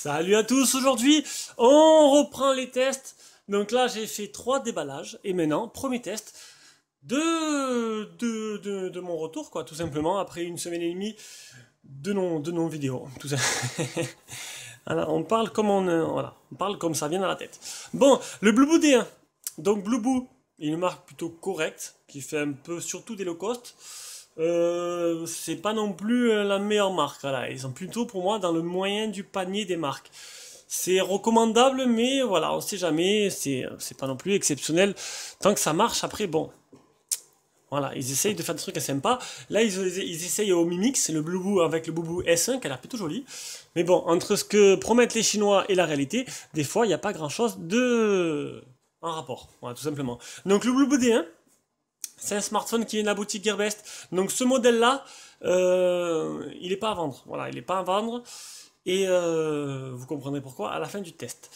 Salut à tous, aujourd'hui on reprend les tests. Donc là j'ai fait 3 déballages et maintenant premier test de mon retour quoi, tout simplement après une semaine et demie de non vidéo. Tout ça. Alors, on parle comme voilà, on parle comme ça vient dans la tête. Bon, le Blueboo D1. Donc Blueboo, il est une marque plutôt correcte qui fait un peu surtout des low cost. C'est pas non plus la meilleure marque, voilà. Ils sont plutôt pour moi dans le moyen du panier des marques. C'est recommandable, mais voilà, on sait jamais, c'est pas non plus exceptionnel. Tant que ça marche, après, bon, voilà, ils essayent de faire des trucs assez sympas. Là, ils essayent au Mi Mix, le Blueboo avec le Blueboo S1, qui a l'air plutôt joli. Mais bon, entre ce que promettent les Chinois et la réalité, des fois, il n'y a pas grand-chose en rapport, voilà, tout simplement. Donc le Blueboo D1, c'est un smartphone qui est de la boutique Gearbest. Donc ce modèle-là, il n'est pas à vendre. Voilà, il n'est pas à vendre. Et vous comprendrez pourquoi à la fin du test.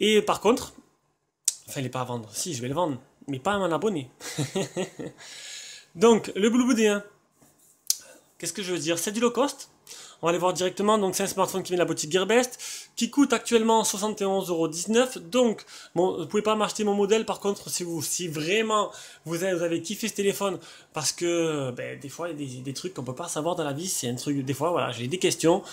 Et par contre, enfin il n'est pas à vendre. Si, je vais le vendre, mais pas à mon abonné. Donc le Blueboo D1, qu'est-ce que je veux dire? C'est du low cost. On va aller voir directement. Donc c'est un smartphone qui vient de la boutique Gearbest, qui coûte actuellement 71,19 €. Donc bon, vous pouvez pas m'acheter mon modèle. Par contre, si vraiment vous avez kiffé ce téléphone, parce que ben, des fois il y a des trucs qu'on peut pas savoir dans la vie. C'est un truc, des fois voilà, j'ai des questions.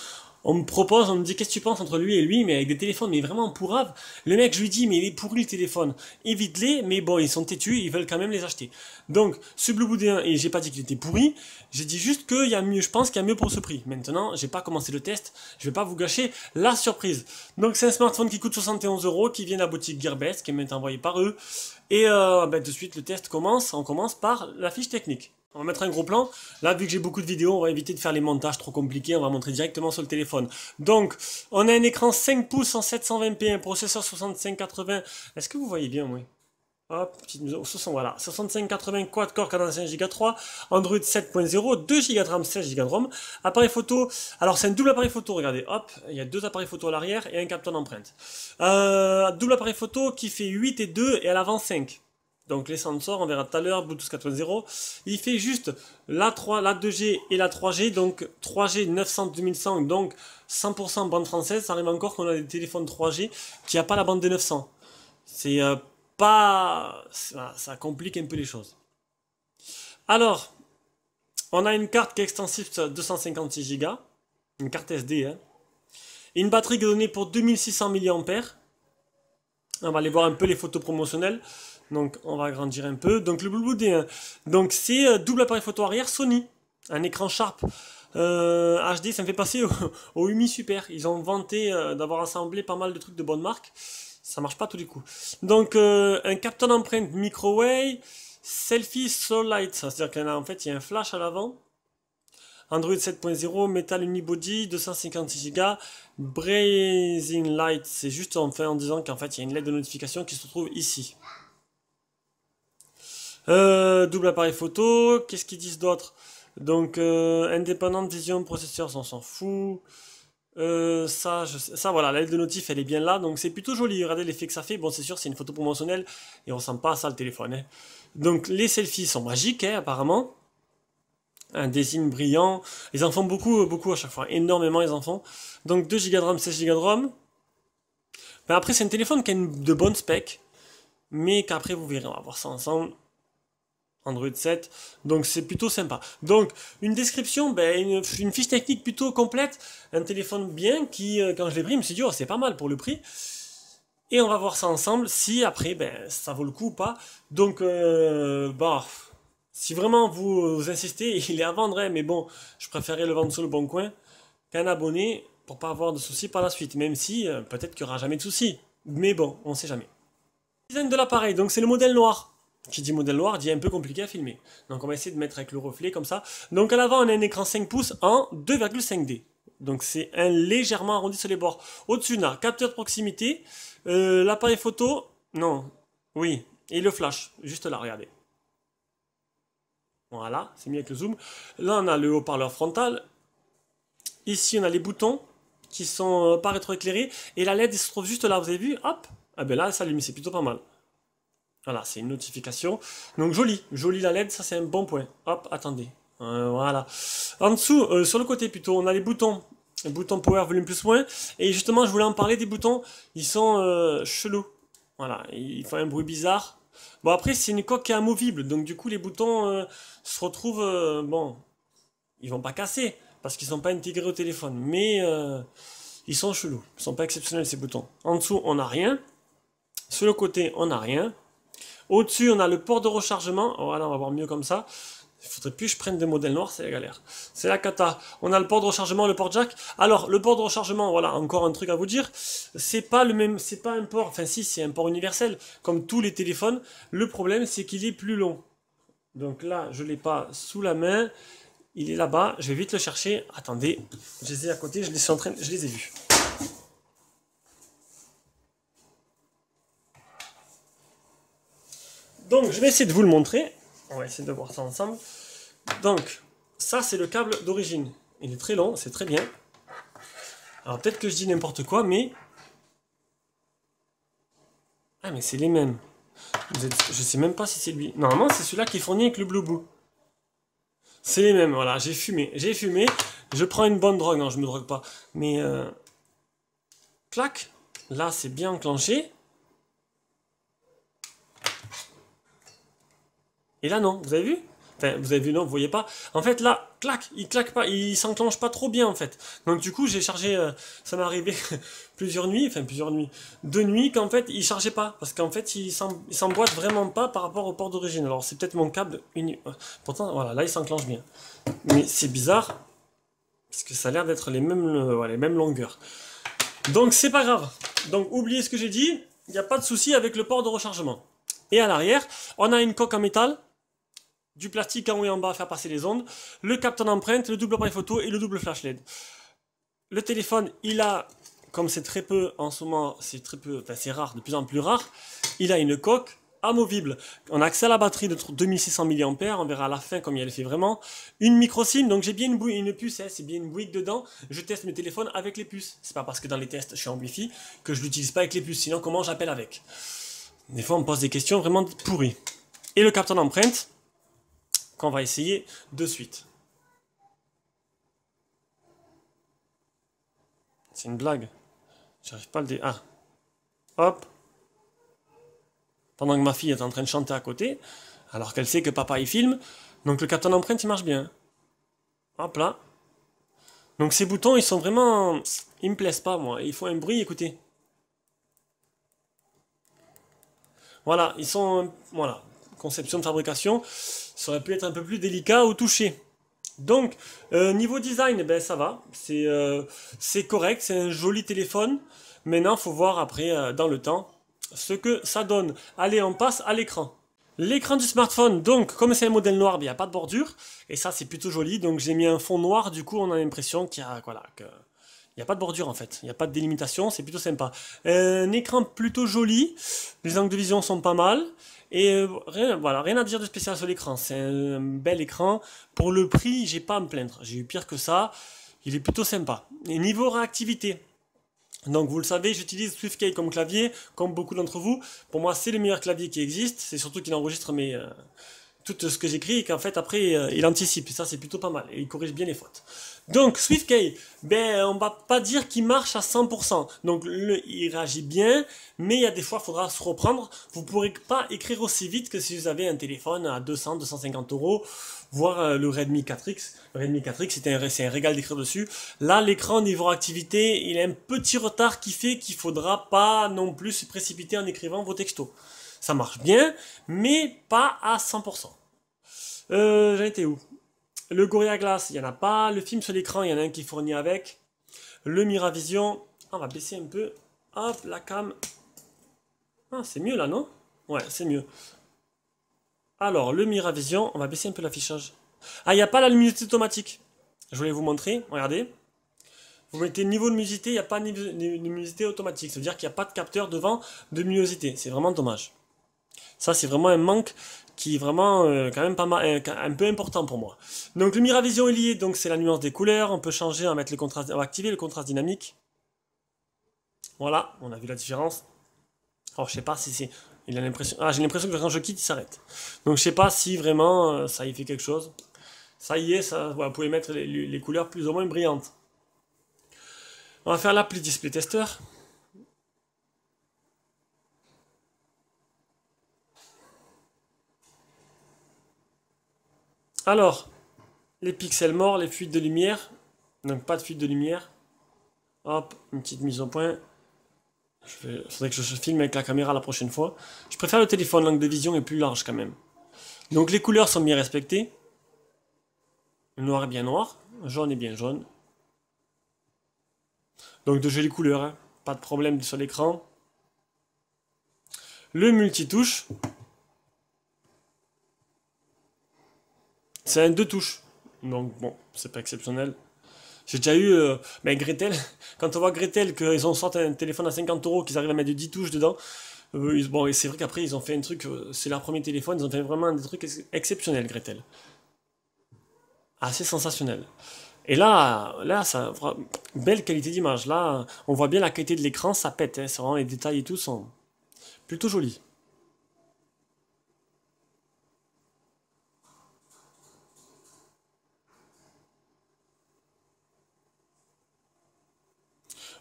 On me propose, on me dit qu'est-ce que tu penses entre lui et lui, mais avec des téléphones, mais vraiment pourraves. Le mec, je lui dis, mais il est pourri le téléphone. Évite-les, mais bon, ils sont têtus, ils veulent quand même les acheter. Donc, ce Blueboo D1, et j'ai pas dit qu'il était pourri, j'ai dit juste qu'il y a mieux, je pense qu'il y a mieux pour ce prix. Maintenant, j'ai pas commencé le test, je vais pas vous gâcher la surprise. Donc, c'est un smartphone qui coûte 71 €, qui vient de la boutique Gearbest, qui est maintenant envoyé par eux. Et ben, de suite, le test commence, on commence par la fiche technique. On va mettre un gros plan. Là, vu que j'ai beaucoup de vidéos, on va éviter de faire les montages trop compliqués. On va montrer directement sur le téléphone. Donc, on a un écran 5 pouces en 720p, un processeur 6580. Est-ce que vous voyez bien, oui? Hop, petite mise au 60, voilà. 6580 quad-core 45 Go 3, Android 7.0, 2 Go de RAM, 16 Go de ROM. Appareil photo, alors c'est un double appareil photo, regardez, hop, il y a deux appareils photo à l'arrière et un capteur d'empreinte. Double appareil photo qui fait 8 et 2 et à l'avant 5. Donc les sensors, on verra tout à l'heure, Bluetooth 4.0. Il fait juste la 2G et la 3G, donc 3G 900 2100, donc 100% bande française. Ça arrive encore qu'on a des téléphones 3G qui n'ont pas la bande des 900. C'est pas... Ça complique un peu les choses. Alors, on a une carte qui est extensive 256 Go, une carte SD, hein. Et une batterie qui est donnée pour 2600 mAh. On va aller voir un peu les photos promotionnelles. Donc on va agrandir un peu. Donc le Blueboo D1. Donc c'est double appareil photo arrière Sony. Un écran Sharp HD. Ça me fait passer au Umi Super. Ils ont vanté d'avoir assemblé pas mal de trucs de bonne marque. Ça marche pas tous les coups. Donc un capteur d'empreinte microwave. Selfie slow light. C'est-à-dire qu'en fait il y a un flash à l'avant. Android 7.0, Metal Unibody, 256 Go, Blazing Light, c'est juste en disant qu'en fait il y a une LED de notification qui se trouve ici. Double appareil photo, qu'est-ce qu'ils disent d'autre? Donc indépendante vision processeur, on s'en fout. Ça voilà, la LED de notif elle est bien là, donc c'est plutôt joli, regardez l'effet que ça fait. Bon c'est sûr c'est une photo promotionnelle et on sent pas ça le téléphone, hein. Donc les selfies sont magiques, hein, apparemment. Un design brillant. Ils en font beaucoup, beaucoup à chaque fois. Énormément, ils en font. Donc 2 Go de RAM, 16 Go de ROM. Mais après, c'est un téléphone qui a de bonnes specs. Mais qu'après, vous verrez, on va voir ça ensemble. Android 7. Donc c'est plutôt sympa. Donc, une description, ben, une fiche technique plutôt complète. Un téléphone bien qui, quand je l'ai pris, je me suis dit, oh, c'est pas mal pour le prix. Et on va voir ça ensemble. Si après, ben, ça vaut le coup ou pas. Donc, bah... Si vraiment vous insistez, il est à vendre, hein, mais bon, je préférais le vendre sur le bon coin qu'un abonné pour pas avoir de soucis par la suite, même si peut-être qu'il n'y aura jamais de soucis. Mais bon, on sait jamais. Design de l'appareil, donc c'est le modèle noir. Qui dit modèle noir dit un peu compliqué à filmer. Donc on va essayer de mettre avec le reflet comme ça. Donc à l'avant, on a un écran 5 pouces en 2,5D. Donc c'est un légèrement arrondi sur les bords. Au-dessus, on a capteur de proximité, l'appareil photo, non, oui, et le flash, juste là, regardez. Voilà, c'est mis avec le zoom. Là, on a le haut-parleur frontal. Ici, on a les boutons qui sont pas rétroéclairés. Et la LED se trouve juste là, vous avez vu? Hop! Ah ben là, elle s'allume, c'est plutôt pas mal. Voilà, c'est une notification. Donc, joli la LED, ça c'est un bon point. Hop, attendez. Voilà. En dessous, sur le côté plutôt, on a les boutons bouton power, volume plus moins. Et justement, je voulais en parler des boutons. Ils sont chelous. Voilà, ils font un bruit bizarre. Bon, après, c'est une coque qui est amovible. Donc, du coup, les boutons se retrouvent... bon, ils vont pas casser. Parce qu'ils sont pas intégrés au téléphone. Mais ils sont chelous. Ils sont pas exceptionnels, ces boutons. En dessous, on n'a rien. Sur le côté, on n'a rien. Au-dessus, on a le port de rechargement. Voilà, on va voir mieux comme ça. Il faudrait plus que je prenne des modèles noirs, c'est la galère. C'est la cata. On a le port de rechargement, le port jack. Alors, le port de rechargement, voilà, encore un truc à vous dire. C'est pas le même, c'est pas un port, enfin si, c'est un port universel, comme tous les téléphones. Le problème, c'est qu'il est plus long. Donc là, je l'ai pas sous la main. Il est là-bas. Je vais vite le chercher. Attendez, je les ai à côté, je les ai vus. Donc, je vais essayer de vous le montrer. On va essayer de voir ça ensemble. Donc, ça, c'est le câble d'origine. Il est très long, c'est très bien. Alors, peut-être que je dis n'importe quoi, mais... Ah, mais c'est les mêmes. Je sais même pas si c'est lui. Normalement, c'est celui-là qui est fourni avec le Blue Boo. C'est les mêmes, voilà. J'ai fumé. J'ai fumé. Je prends une bonne drogue. Non, je me drogue pas. Mais... Clac. Là, c'est bien enclenché. Et là, non. Vous avez vu? Enfin, vous avez vu, non, vous voyez pas. En fait, là, clac, il claque pas, il s'enclenche pas trop bien, en fait. Donc, du coup, j'ai chargé, ça m'est arrivé plusieurs nuits, 2 nuits, qu'en fait, il chargeait pas. Parce qu'en fait, il s'emboîte vraiment pas par rapport au port d'origine. Alors, c'est peut-être mon câble pourtant, voilà, là, il s'enclenche bien. Mais c'est bizarre, parce que ça a l'air d'être les mêmes longueurs. Donc, c'est pas grave. Donc, oubliez ce que j'ai dit, il n'y a pas de souci avec le port de rechargement. Et à l'arrière, on a une coque en métal, du plastique en haut et en bas à faire passer les ondes, le capteur d'empreinte, le double appareil photo et le double flash LED. Le téléphone, il a, comme c'est très peu en ce moment, c'est très peu, enfin c'est rare, de plus en plus rare, il a une coque amovible. On a accès à la batterie de 2600 mAh, on verra à la fin combien elle fait vraiment. Une micro SIM, donc j'ai bien une puce, hein, c'est bien une brique dedans. Je teste mes téléphones avec les puces. C'est pas parce que dans les tests je suis en Wi-Fi que je l'utilise pas avec les puces, sinon comment j'appelle avec? Des fois on me pose des questions vraiment pourries. Et le capteur d'empreinte, qu'on va essayer de suite. C'est une blague. J'arrive pas à le Ah. Hop. Pendant que ma fille est en train de chanter à côté, alors qu'elle sait que papa y filme, donc le capteur d'empreinte il marche bien. Hop là. Donc ces boutons ils sont vraiment... Ils me plaisent pas moi, ils font un bruit, écoutez. Voilà, ils sont... Voilà. Conception de fabrication, ça aurait pu être un peu plus délicat au toucher. Donc, niveau design, ben, ça va, c'est correct, c'est un joli téléphone. Maintenant, il faut voir après, dans le temps, ce que ça donne. Allez, on passe à l'écran. L'écran du smartphone, donc, comme c'est un modèle noir, ben, il n'y a pas de bordure. Et ça, c'est plutôt joli. Donc, j'ai mis un fond noir, du coup, on a l'impression qu'il y a, voilà, que... Il n'y a pas de bordure en fait, il n'y a pas de délimitation, c'est plutôt sympa. Un écran plutôt joli, les angles de vision sont pas mal, et voilà, rien à dire de spécial sur l'écran, c'est un bel écran. Pour le prix, j'ai pas à me plaindre, j'ai eu pire que ça, il est plutôt sympa. Et niveau réactivité, donc vous le savez, j'utilise SwiftKey comme clavier, comme beaucoup d'entre vous. Pour moi, c'est le meilleur clavier qui existe, c'est surtout qu'il enregistre tout ce que j'écris et qu'en fait après il anticipe, et ça c'est plutôt pas mal, et il corrige bien les fautes. Donc SwiftKey, ben on va pas dire qu'il marche à 100%, donc il réagit bien, mais il y a des fois il faudra se reprendre, vous pourrez pas écrire aussi vite que si vous avez un téléphone à 200-250 euros, voire le Redmi 4X. Le Redmi 4X c'est un régal d'écrire dessus. Là l'écran niveau activité, il a un petit retard qui fait qu'il faudra pas non plus se précipiter en écrivant vos textos. Ça marche bien, mais pas à 100%. J'en étais où? Le Gorilla Glass, il n'y en a pas. Le film sur l'écran, il y en a un qui est fourni avec. Le Miravision, on va baisser un peu. Hop, la cam. Ah, c'est mieux là, non? Ouais, c'est mieux. Alors, le Miravision, on va baisser un peu l'affichage. Ah, il n'y a pas la luminosité automatique. Je voulais vous montrer, regardez. Vous mettez niveau de luminosité, il n'y a pas de luminosité automatique. Ça veut dire qu'il n'y a pas de capteur devant de luminosité. C'est vraiment dommage. Ça, c'est vraiment un manque qui est vraiment quand même pas mal, un peu important pour moi. Donc le Miravision est lié, donc c'est la nuance des couleurs. On peut changer, on va mettre le contraste, on va activer le contraste dynamique. Voilà, on a vu la différence. Alors je sais pas si c'est, il a l'impression, ah j'ai l'impression que quand je quitte, il s'arrête. Donc je sais pas si vraiment ça y fait quelque chose. Ça y est, ça, voilà, vous pouvez mettre les couleurs plus ou moins brillantes. On va faire l'appli Display Tester. Alors, les pixels morts, les fuites de lumière. Donc pas de fuite de lumière. Hop, une petite mise au point. Il faudrait que je filme avec la caméra la prochaine fois. Je préfère le téléphone, l'angle de vision est plus large quand même. Donc les couleurs sont bien respectées. Le noir est bien noir, jaune est bien jaune. Donc de jolies couleurs, hein. Pas de problème sur l'écran. Le multitouche. C'est un 2 touches. Donc bon, c'est pas exceptionnel. J'ai déjà eu Gretel. Quand on voit Gretel, qu'ils ont sorti un téléphone à 50 euros, qu'ils arrivent à mettre 10 touches dedans. Bon, et c'est vrai qu'après, ils ont fait un truc, c'est leur premier téléphone, ils ont fait vraiment des trucs exceptionnels, Gretel. Assez sensationnel. Et là, ça, belle qualité d'image. Là, on voit bien la qualité de l'écran, ça pète. Hein, c'est vraiment les détails et tout sont plutôt jolis.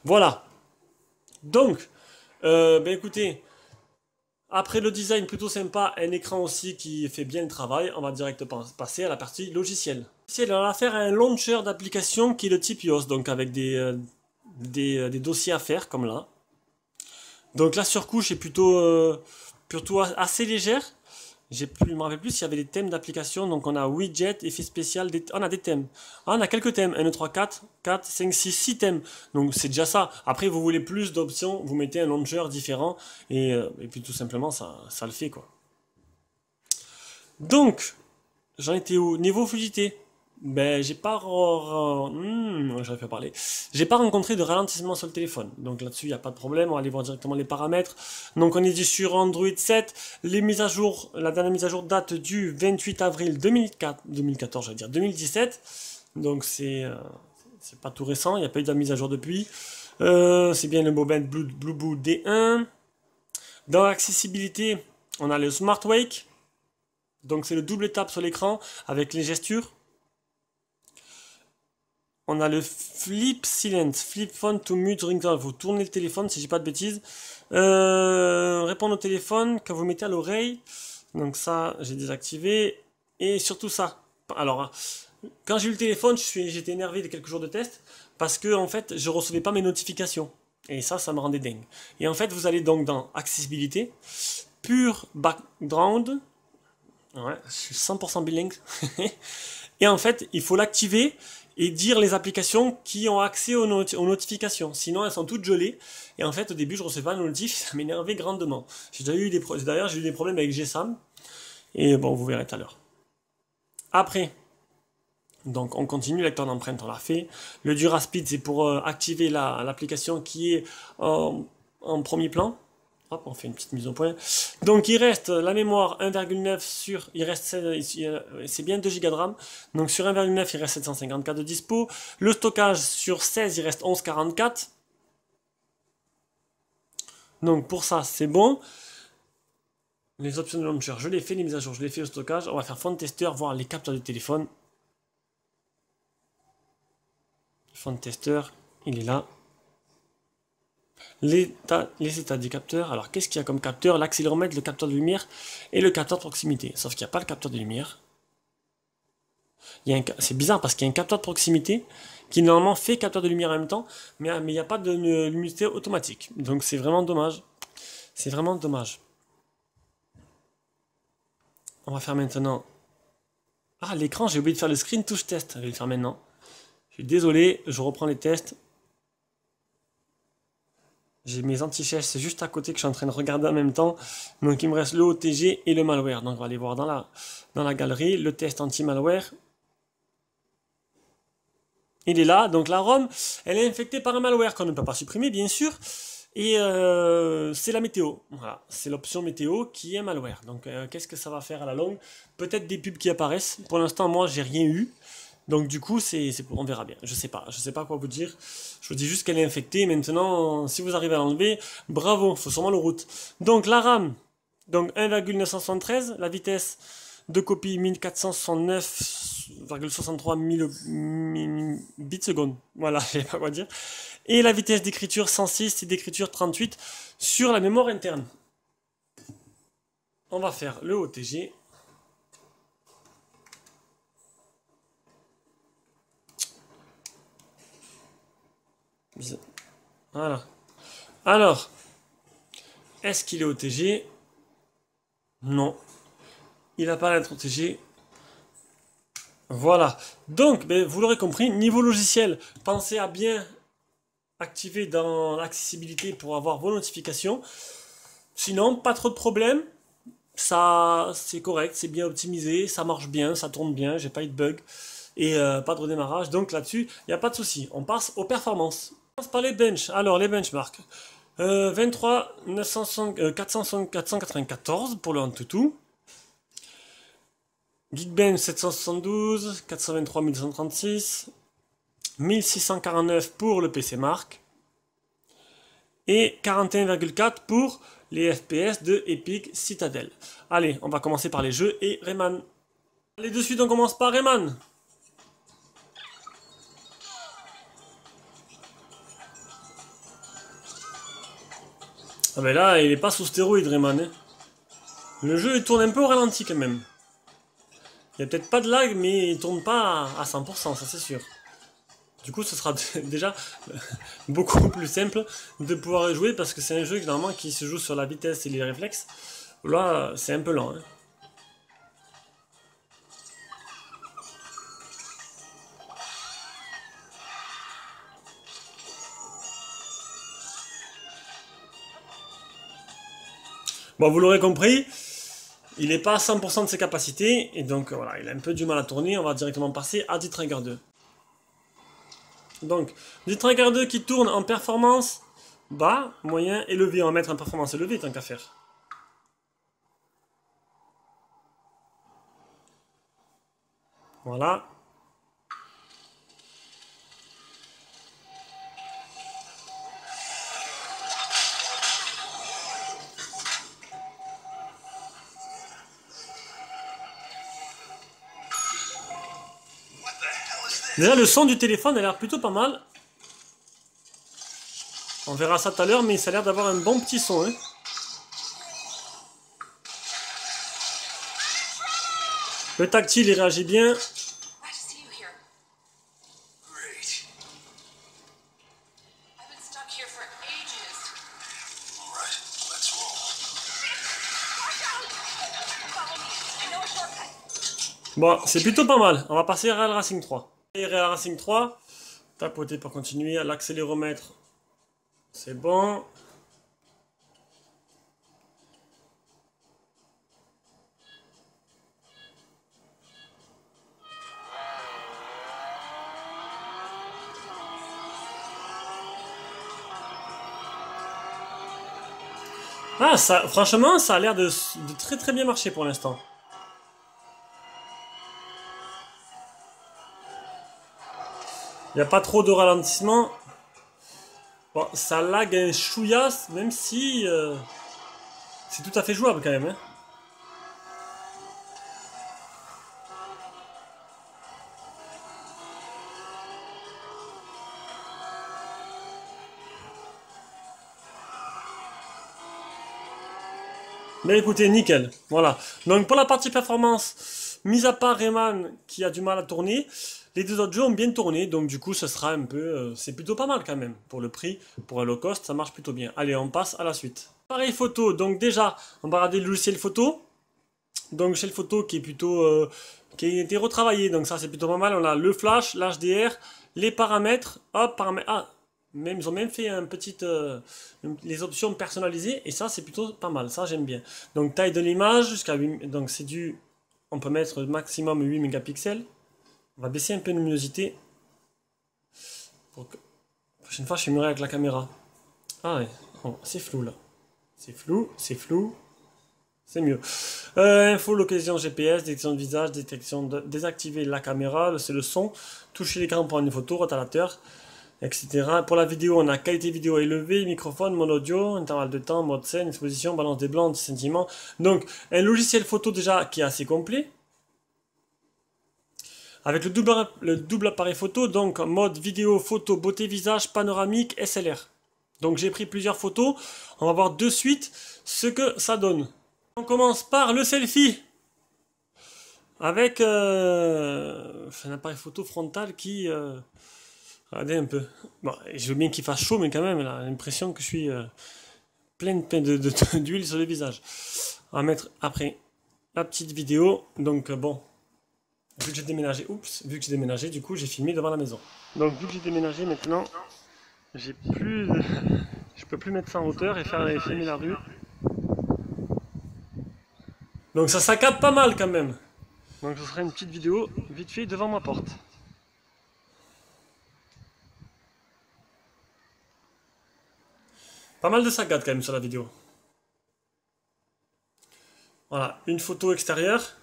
Voilà. Donc, écoutez, après le design plutôt sympa, un écran aussi qui fait bien le travail, on va directement passer à la partie logicielle. On va faire un launcher d'application qui est le type iOS, donc avec des dossiers à faire comme là. Donc la surcouche est plutôt assez légère. Je ne me rappelle plus s'il y avait des thèmes d'application. Donc on a widget, effet spécial, on a des thèmes. Ah, on a quelques thèmes. 1, 2, 3, 4, 4, 5, 6, 6 thèmes. Donc c'est déjà ça. Après, vous voulez plus d'options, vous mettez un launcher différent. Et puis tout simplement, ça le fait quoi. Donc, j'en étais où? Niveau fluidité. Ben, j'avais pas parlé. J'ai pas rencontré de ralentissement sur le téléphone. Donc là-dessus, il n'y a pas de problème. On va aller voir directement les paramètres. Donc on est dit sur Android 7. Les mises à jour, la dernière mise à jour date du 28 avril 2014, j'allais dire 2017. Donc c'est pas tout récent. Il n'y a pas eu de mise à jour depuis. C'est bien le Mobile Blueboot D1. Dans l'accessibilité, on a le Smart Wake. Donc c'est le double tap sur l'écran avec les gestures. On a le Flip Silence, Flip Phone to Mute Ringtone. Vous tournez le téléphone, si je dis pas de bêtises. Répondre au téléphone quand vous mettez à l'oreille. Donc ça, j'ai désactivé. Et surtout ça. Alors, quand j'ai eu le téléphone, j'étais énervé de quelques jours de test. Parce que, en fait, je recevais pas mes notifications. Et ça me rendait dingue. Et en fait, vous allez donc dans Accessibilité. Pure Background. Ouais, je suis 100% bilingue. Et en fait, il faut l'activer et dire les applications qui ont accès aux notifications. Sinon, elles sont toutes gelées. Et en fait, au début, je ne recevais pas de notif, ça m'énervait grandement. D'ailleurs, j'ai eu des problèmes avec GSAM. Et bon, vous verrez tout à l'heure. Après, donc on continue, lecteur d'empreinte, on l'a fait. Le Duraspeed, c'est pour activer l'application qui est en premier plan. Hop, on fait une petite mise au point. Donc il reste la mémoire 1,9 sur, c'est bien 2 Go de RAM. Donc sur 1,9 il reste 754 de dispo. Le stockage sur 16 il reste 1144. Donc pour ça c'est bon. Les options de launcher je les fais, les mises à jour je les fais au stockage. On va faire Phone Tester, voir les capteurs du téléphone. Phone Tester, il est là. Les états du capteur. Alors, qu'est-ce qu'il y a comme capteur? L'accéléromètre, le capteur de lumière et le capteur de proximité. Sauf qu'il n'y a pas le capteur de lumière. C'est bizarre parce qu'il y a un capteur de proximité qui normalement fait capteur de lumière en même temps, mais il n'y a pas de luminosité automatique. Donc, c'est vraiment dommage. C'est vraiment dommage. On va faire maintenant... Ah, l'écran, j'ai oublié de faire le screen touch test. Je vais le faire maintenant. Je suis désolé, je reprends les tests. J'ai mes anti-chèches, c'est juste à côté que je suis en train de regarder en même temps. Donc il me reste le OTG et le malware. Donc on va aller voir dans la galerie le test anti-malware. Il est là. Donc la ROM, elle est infectée par un malware qu'on ne peut pas supprimer, bien sûr. Et c'est la météo. Voilà, c'est l'option météo qui est malware. Donc qu'est-ce que ça va faire à la longue? Peut-être des pubs qui apparaissent. Pour l'instant, moi, j'ai rien eu. Donc du coup, on verra bien. Je sais pas quoi vous dire. Je vous dis juste qu'elle est infectée. Maintenant, si vous arrivez à l'enlever, bravo, faut sûrement le route. Donc la RAM, donc 1,973, la vitesse de copie 1469 0,63 bits secondes. Voilà, je sais pas quoi dire. Et la vitesse d'écriture 106 et d'écriture 38 sur la mémoire interne. On va faire le OTG. Voilà. Alors, est-ce qu'il est OTG? Non. Il n'a pas l'être OTG. Voilà. Donc, vous l'aurez compris, niveau logiciel, pensez à bien activer dans l'accessibilité pour avoir vos notifications. Sinon, pas trop de problèmes. Ça, c'est correct, c'est bien optimisé, ça marche bien, ça tourne bien, j'ai pas eu de bug et pas de redémarrage. Donc là-dessus, il n'y a pas de souci. On passe aux performances. On passe par les benches. Alors, les benchmarks. 23 494 pour le Antutu. Geekbench 772, 423 1236, 1649 pour le PC Mark et 41,4 pour les FPS de Epic Citadel. Allez, on va commencer par les jeux et Rayman. Allez, de suite, on commence par Rayman. Ah ben là, il est pas sous stéroïde, Rayman. Hein. Le jeu, il tourne un peu au ralenti quand même. Il n'y a peut-être pas de lag, mais il tourne pas à 100%, ça c'est sûr. Du coup, ce sera déjà beaucoup plus simple de pouvoir jouer parce que c'est un jeu normalement qui se joue sur la vitesse et les réflexes. Là, c'est un peu lent. Hein. Bon, vous l'aurez compris, il n'est pas à 100% de ses capacités et donc voilà, il a un peu du mal à tourner. On va directement passer à D-Trigger 2. Donc, D-Trigger 2 qui tourne en performance bas, moyen, élevé. On va mettre en performance élevée tant qu'à faire. Voilà. Déjà, le son du téléphone a l'air plutôt pas mal. On verra ça tout à l'heure, mais ça a l'air d'avoir un bon petit son. Hein. Le tactile, il réagit bien. Bon, c'est plutôt pas mal. On va passer à Real Racing 3. Et Real Racing 3, tapoter pour continuer. L'accéléromètre, c'est bon. Ah, ça, franchement, ça a l'air de très très bien marcher pour l'instant. Il n'y a pas trop de ralentissement. Bon, ça lag un chouillasse, même si c'est tout à fait jouable quand même. Hein. Mais écoutez, nickel. Voilà. Donc pour la partie performance, mis à part Rayman qui a du mal à tourner, les deux autres jeux ont bien tourné. Donc du coup, ce sera un peu... c'est plutôt pas mal quand même. Pour le prix, pour un low cost, ça marche plutôt bien. Allez, on passe à la suite. Pareil photo. Donc déjà, on va regarder le logiciel photo. Donc logiciel photo qui est plutôt... qui a été retravaillé. Donc ça, c'est plutôt pas mal. On a le flash, l'HDR, les paramètres. Hop, paramètres... Ah, même, ils ont même fait un petit, les options personnalisées et ça c'est plutôt pas mal, ça j'aime bien. Donc taille de l'image jusqu'à 8, donc c'est du, on peut mettre maximum 8 mégapixels. On va baisser un peu la luminosité. Pour que, la prochaine fois je filmerai avec la caméra. Ah ouais, oh, c'est flou là. C'est flou, c'est flou. C'est mieux. Info, location GPS, détection de visage, détection de, désactiver la caméra, c'est le son. Toucher l'écran pour une photo, rotateur. Etc. Pour la vidéo, on a qualité vidéo élevée, microphone, mode audio, intervalle de temps, mode scène, exposition, balance des blancs, anti-sentiment. Donc, un logiciel photo déjà qui est assez complet. avec le double appareil photo, donc mode vidéo, photo, beauté visage, panoramique, SLR. Donc j'ai pris plusieurs photos, on va voir de suite ce que ça donne. On commence par le selfie, avec un appareil photo frontal qui... regardez un peu. Bon, je veux bien qu'il fasse chaud, mais quand même, là, l'impression que je suis plein d'huile sur le visage. On va mettre après la petite vidéo, donc bon... Vu que j'ai déménagé, vu que j'ai déménagé, du coup j'ai filmé devant la maison. Donc vu que j'ai déménagé maintenant, j'ai plus de... je peux plus mettre ça en hauteur et filmer la rue. Donc ça saccade pas mal quand même. Donc ce sera une petite vidéo vite fait devant ma porte. Pas mal de saccades quand même sur la vidéo. Voilà, une photo extérieure.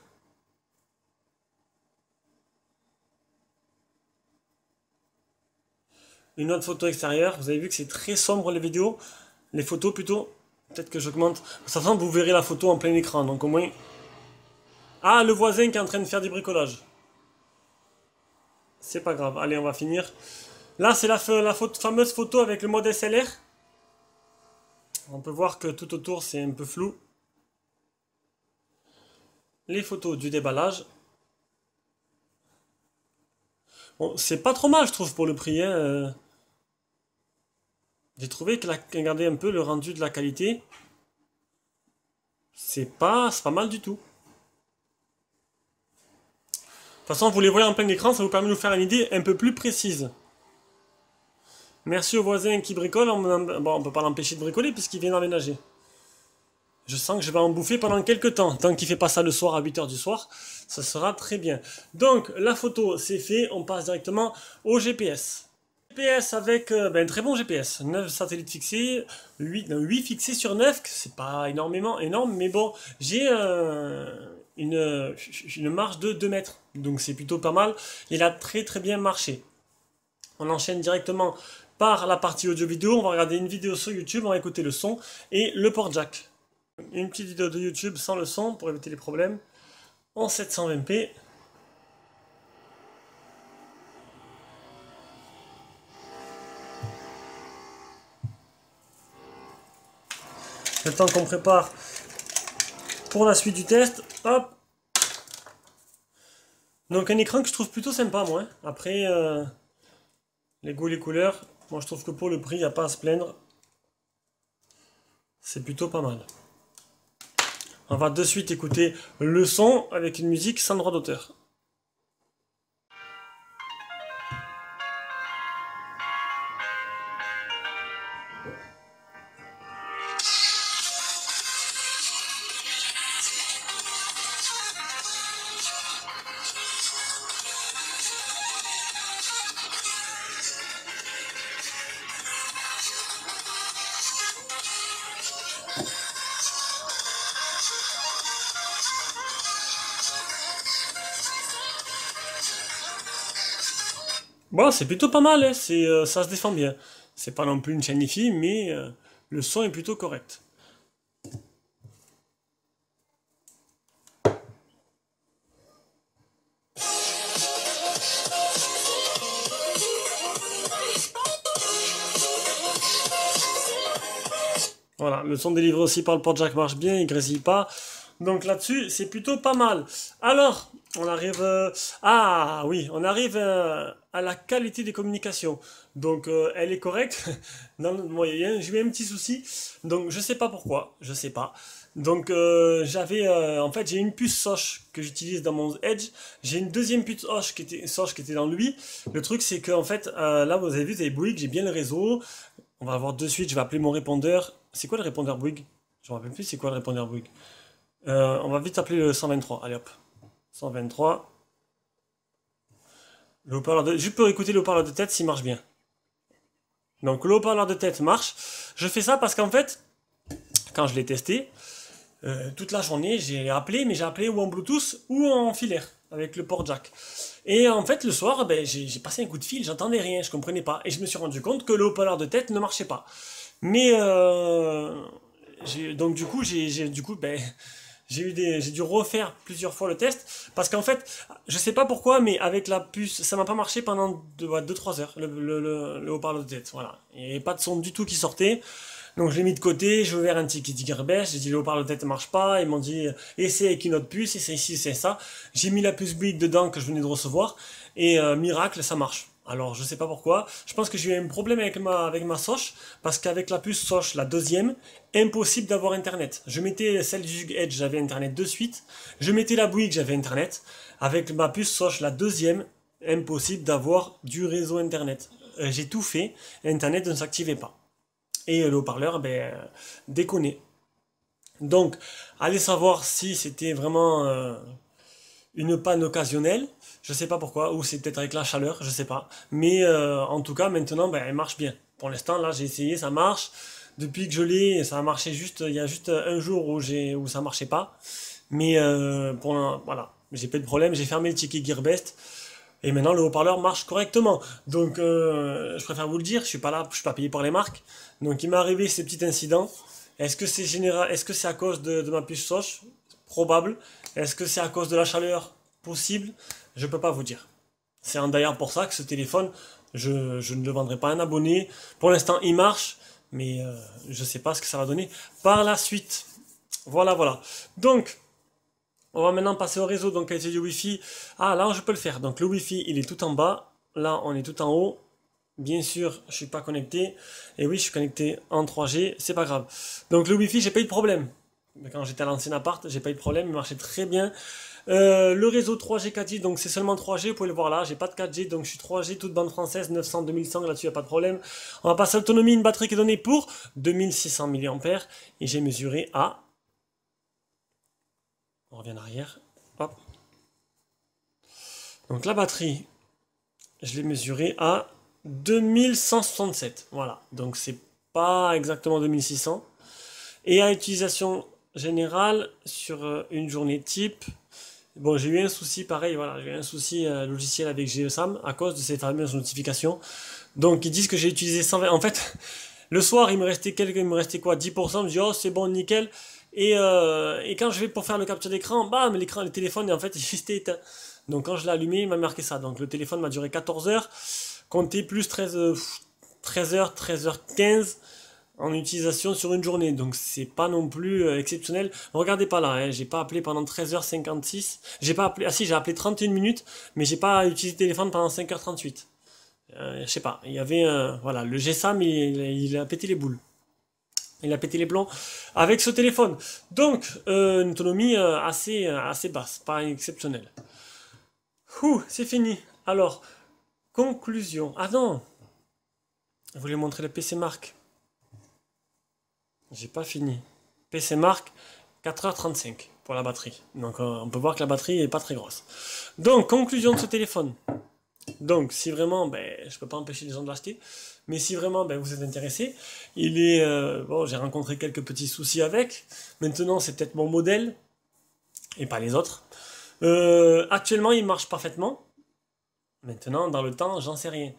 Une autre photo extérieure, vous avez vu que c'est très sombre les vidéos, les photos plutôt, peut-être que j'augmente. De toute façon, vous verrez la photo en plein écran, donc au moins... Ah, le voisin qui est en train de faire du bricolage. C'est pas grave, allez, on va finir. Là, c'est la fameuse photo avec le mode SLR. On peut voir que tout autour, c'est un peu flou. Les photos du déballage. Bon, c'est pas trop mal, je trouve, pour le prix, hein. J'ai trouvé que, regardez un peu le rendu de la qualité. C'est pas mal du tout. De toute façon, vous les voyez en plein écran, ça vous permet de nous faire une idée un peu plus précise. Merci au voisin qui bricole. Bon, on peut pas l'empêcher de bricoler puisqu'il vient d'emménager. Je sens que je vais en bouffer pendant quelques temps. Tant qu'il fait pas ça le soir à 8 h du soir, ça sera très bien. Donc, la photo, c'est fait. On passe directement au GPS. GPS avec un très bon GPS. 9 satellites fixés, 8 fixés sur 9. C'est pas énormément énorme, mais bon, j'ai une marge de 2 mètres. Donc c'est plutôt pas mal. Il a très très bien marché. On enchaîne directement par la partie audio-vidéo. On va regarder une vidéo sur YouTube, on va écouter le son et le port jack. Une petite vidéo de YouTube sans le son pour éviter les problèmes. En 720p. Le temps qu'on prépare pour la suite du test. Hop. Donc un écran que je trouve plutôt sympa moi. Après, les goûts, les couleurs, moi je trouve que pour le prix, il n'y a pas à se plaindre. C'est plutôt pas mal. On va de suite écouter le son avec une musique sans droit d'auteur. Bon, c'est plutôt pas mal, hein. Ça se défend bien. C'est pas non plus une chaîne hi-fi, mais le son est plutôt correct. Voilà, le son délivré aussi par le port jack marche bien, il grésille pas. Donc là-dessus, c'est plutôt pas mal. Alors, on arrive... ah oui, on arrive à la qualité des communications. Donc, elle est correcte. Dans le moyen, j'ai eu un petit souci. Donc, je sais pas pourquoi. Je sais pas. Donc, en fait, j'ai une puce Soch que j'utilise dans mon Edge. J'ai une deuxième puce Soch qui était dans lui. Le truc, c'est que, en fait, là, vous avez vu, vous avez Bouygues, j'ai bien le réseau. On va voir de suite, je vais appeler mon répondeur. C'est quoi le répondeur Bouygues? Je me rappelle plus c'est quoi le répondeur Bouygues. On va vite appeler le 123. Allez hop. 123. Je peux écouter le haut-parleur de tête s'il marche bien. Donc le haut-parleur de tête marche. Je fais ça parce qu'en fait, quand je l'ai testé, toute la journée, j'ai appelé, mais j'ai appelé ou en Bluetooth ou en filaire, avec le port jack. Et en fait, le soir, j'ai passé un coup de fil, j'entendais rien, je comprenais pas. Et je me suis rendu compte que le haut-parleur de tête ne marchait pas. Mais, donc du coup, j'ai dû refaire plusieurs fois le test, parce qu'en fait, je sais pas pourquoi, mais avec la puce, ça m'a pas marché pendant 2-3 heures, le haut-parleur de tête, voilà. Il n'y avait pas de son du tout qui sortait. Donc je l'ai mis de côté, j'ai ouvert un ticket Gearbest, j'ai dit le haut-parleur de tête ne marche pas, ils m'ont dit essaie avec une autre puce, essaie ici, c'est ça. J'ai mis la puce Bouygues dedans que je venais de recevoir, et miracle, ça marche. Alors je sais pas pourquoi, je pense que j'ai eu un problème avec ma Soch, parce qu'avec la puce Soch, la deuxième, impossible d'avoir internet. Je mettais celle du Zug Edge, j'avais internet de suite, je mettais la Bouygues, j'avais internet, avec ma puce Soch, la deuxième, impossible d'avoir du réseau internet. J'ai tout fait, internet ne s'activait pas. Et le haut-parleur, ben, déconné. Donc, allez savoir si c'était vraiment une panne occasionnelle, je sais pas pourquoi, ou c'est peut-être avec la chaleur, je sais pas. Mais en tout cas, maintenant, ben, elle marche bien. Pour l'instant, là, j'ai essayé, ça marche. Depuis que je l'ai, ça a marché juste, il y a juste un jour où ça marchait pas. Mais voilà, j'ai pas de problème, j'ai fermé le ticket Gearbest. Et maintenant, le haut-parleur marche correctement. Donc, je préfère vous le dire, je suis pas là, je suis pas payé par les marques. Donc, il m'est arrivé ces petits incidents. Est-ce que c'est général, est-ce que c'est à cause de ma puce Soch? Probable. Est-ce que c'est à cause de la chaleur? Possible. Je peux pas vous dire. C'est d'ailleurs pour ça que ce téléphone, je ne le vendrai pas à un abonné. Pour l'instant, il marche, mais je sais pas ce que ça va donner par la suite. Voilà, voilà. Donc, on va maintenant passer au réseau, donc qualité du Wi-Fi. Ah, là, je peux le faire. Donc, le Wi-Fi, il est tout en bas. Là, on est tout en haut. Bien sûr, je suis pas connecté. Et oui, je suis connecté en 3G. C'est pas grave. Donc, le Wi-Fi, j'ai pas eu de problème. Quand j'étais à l'ancien appart, j'ai pas eu de problème. Il marchait très bien. Le réseau 3G 4G, donc c'est seulement 3G. Vous pouvez le voir là. J'ai pas de 4G, donc je suis 3G, toute bande française, 900, 2100. Là-dessus, il n'y a pas de problème. On va passer à l'autonomie. Une batterie qui est donnée pour 2600 mAh. Et j'ai mesuré à... On revient en arrière. Hop. Donc la batterie, je l'ai mesurée à 2167. Voilà. Donc c'est pas exactement 2600. Et à utilisation générale, sur une journée type, bon, j'ai eu un souci pareil, voilà, j'ai eu un souci logiciel avec GeoSam à cause de ces fameuses notifications. Donc ils disent que j'ai utilisé 120. En fait, le soir, il me restait quoi, 10%. Je me dis, oh, c'est bon, nickel. Et quand je vais pour faire le capture d'écran, bam, le téléphone, en fait, il s'était éteint. Donc quand je l'ai allumé, il m'a marqué ça. Donc le téléphone m'a duré 14 heures, compté plus 13 heures, 13h15 en utilisation sur une journée. Donc c'est pas non plus exceptionnel. Regardez pas là, hein, j'ai pas appelé pendant 13h56. J'ai pas appelé, ah si, j'ai appelé 31 minutes, mais j'ai pas utilisé le téléphone pendant 5h38. Je sais pas, il y avait voilà, le GSAM, il a pété les boules. Il a pété les plombs avec ce téléphone. Donc, une autonomie assez basse, pas exceptionnelle. C'est fini. Alors, conclusion. Ah non, je voulais montrer le PC Mark. J'ai pas fini. PC Mark, 4h35 pour la batterie. Donc, on peut voir que la batterie est pas très grosse. Donc, conclusion de ce téléphone. Donc, si vraiment, ben, je peux pas empêcher les gens de l'acheter, mais si vraiment ben, vous êtes intéressé, il est bon, j'ai rencontré quelques petits soucis avec. Maintenant, c'est peut-être mon modèle et pas les autres. Actuellement, il marche parfaitement. Maintenant, dans le temps, j'en sais rien.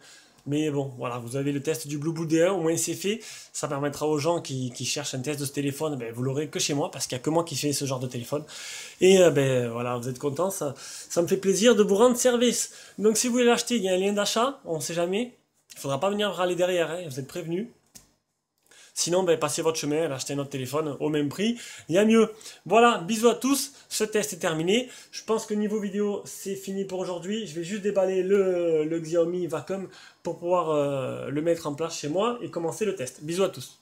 Mais bon, voilà, vous avez le test du Blue Bull D1, au moins c'est fait. Ça permettra aux gens qui cherchent un test de ce téléphone, ben, vous l'aurez que chez moi, parce qu'il n'y a que moi qui fais ce genre de téléphone. Et ben voilà, vous êtes contents, ça me fait plaisir de vous rendre service. Donc si vous voulez l'acheter, il y a un lien d'achat, on ne sait jamais. Il ne faudra pas venir râler derrière, hein, vous êtes prévenus. Sinon, ben, passez votre chemin, achetez un autre téléphone au même prix, il y a mieux. Voilà, bisous à tous, ce test est terminé. Je pense que niveau vidéo, c'est fini pour aujourd'hui. Je vais juste déballer le Xiaomi Wacom pour pouvoir le mettre en place chez moi et commencer le test. Bisous à tous.